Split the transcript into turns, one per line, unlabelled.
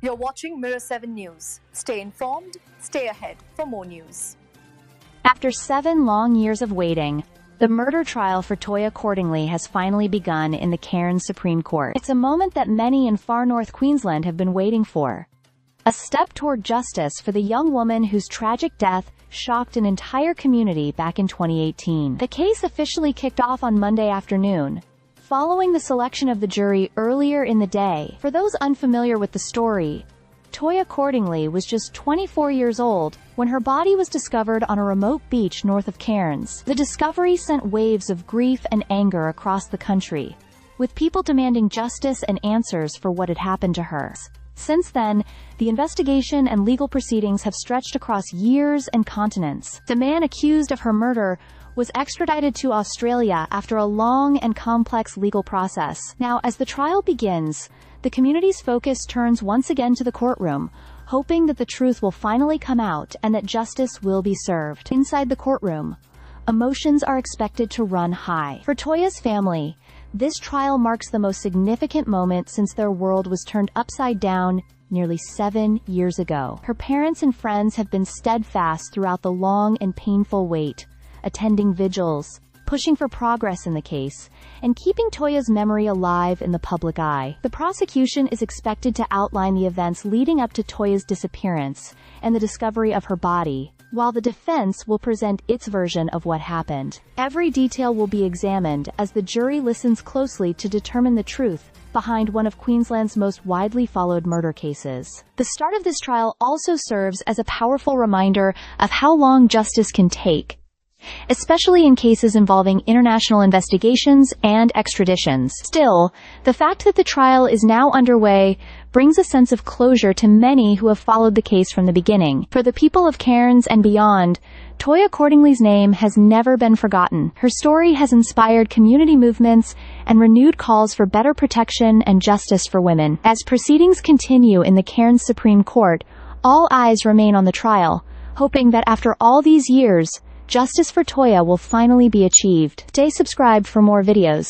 You're watching Mirror 7 News. Stay informed, stay ahead for more news.
After 7 long years of waiting, the murder trial for Toyah Cordingley has finally begun in the Cairns Supreme Court. It's a moment that many in far north Queensland have been waiting for. A step toward justice for the young woman whose tragic death shocked an entire community back in 2018. The case officially kicked off on Monday afternoon, following the selection of the jury earlier in the day. For those unfamiliar with the story, Toyah Cordingley was just 24 years old when her body was discovered on a remote beach north of Cairns. The discovery sent waves of grief and anger across the country, with people demanding justice and answers for what had happened to her. Since then, the investigation and legal proceedings have stretched across years and continents. The man accused of her murder was extradited to Australia after a long and complex legal process. Now, as the trial begins, the community's focus turns once again to the courtroom, hoping that the truth will finally come out and that justice will be served. Inside the courtroom, emotions are expected to run high. For Toyah's family, this trial marks the most significant moment since their world was turned upside down nearly 7 years ago. Her parents and friends have been steadfast throughout the long and painful wait, attending vigils, pushing for progress in the case, and keeping Toyah's memory alive in the public eye. The prosecution is expected to outline the events leading up to Toyah's disappearance and the discovery of her body, while the defense will present its version of what happened. Every detail will be examined as the jury listens closely to determine the truth behind one of Queensland's most widely followed murder cases. The start of this trial also serves as a powerful reminder of how long justice can take, especially in cases involving international investigations and extraditions. Still, the fact that the trial is now underway brings a sense of closure to many who have followed the case from the beginning. For the people of Cairns and beyond, Toyah Cordingley's name has never been forgotten. Her story has inspired community movements and renewed calls for better protection and justice for women. As proceedings continue in the Cairns Supreme Court, all eyes remain on the trial, hoping that after all these years, justice for Toyah will finally be achieved. Stay subscribed for more videos.